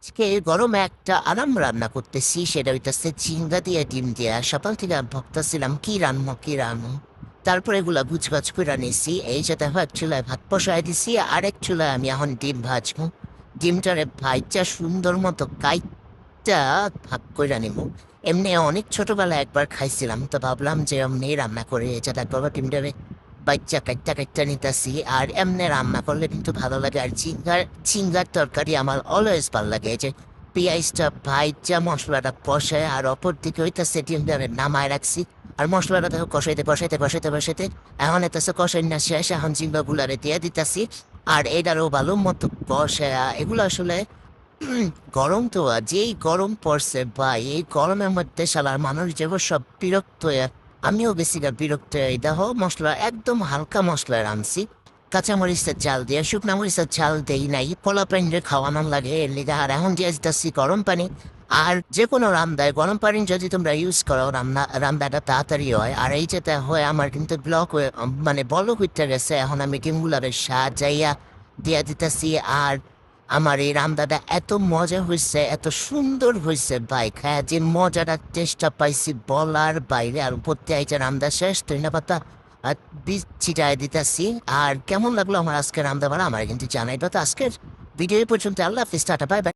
আজকে গরমে একটা আরাম রান্না করতেছি, সেটা হইতেছে ঝিঙ্গা দিয়ে ডিম দিয়া। সকাল থেকে আমি ভাবতেছিলাম কি রান্না। তারপরে এগুলা গুছগাছ করে নিছি। এই যে দেখো, এক চুলায় ভাত বসায় দিছি, আরেক চুলায় আমি এখন ডিম ভাজবো। ডিমটারে ভাইজা সুন্দর মতো কাইটটা ভাগ করে নিব। এমনি অনেক ছোটবেলায় একবার খাইছিলাম, তো ভাবলাম যে এমনি রান্না করে এই যে দেখো ডিমটারে বাচ্চা কাইটটা কাইটটা নিতেছি। আর এমনি রান্না করলে কিন্তু ভালো লাগে। আর ঝিঙ্গার তরকারি আমার অলওয়েজ ভালো লাগে। এই যে পেঁয়াজটা ভাইজা মশলাটা কষায়, আর অপর দিকে হইতাছে ডিমটা নামায় রাখছি। আর মশলাটা দেখো কষাইতে এখন এতেছে কষাই না শেষ, এখন জিঙ্গা গুলারে দিয়ে দিতেছি। আর এটারও ভালো মতো কষায়া এগুলো আসলে গরম তো যেই গরম পড়ছে ভাই, এই গরমের মধ্যে শালার মানুষ যে সব বিরক্ত হয়ে, আমিও বেশিটা বিরক্ত হয়ে দেখো মশলা একদম হালকা মশলা রাঁধছি। কাঁচামরিচের ঝাল দিয়ে, শুকনা মরিচের ঝাল দেই নাই, পোলা প্যান্ডে খাওয়ানো লাগে এর লিগে। আর এখন দিয়ে দিতেছি গরম পানি। আর যে কোনো রান্নায় গরম পানি যদি তোমরা ইউজ করো, রান্নাটা তাড়াতাড়ি হয়। আর এই যেটা হয় আমার কিন্তু ব্লক হয়ে মানে বলক হইতে গেছে, এখন আমি ডিমগুলারে সাজাইয়া দিয়া দিতেছি। আর আমার এই রান্নাটা এত মজা হয়েছে, এত সুন্দর হয়েছে ভাই, খায় যে মজাটা টেস্টটা পাইছি বলার বাইরে। আর উপর দিয়ে এই যে রান্না শেষ, ধনিয়া পাতা আর বীজ ছিটায় দিতেছি। আর কেমন লাগলো আমার আজকের রান্না বাড়া আমার কিন্তু জানাইবা। তো আজকের ভিডিও পর্যন্ত, আল্লাহ হাফিজ, টাটা, বাই বাই।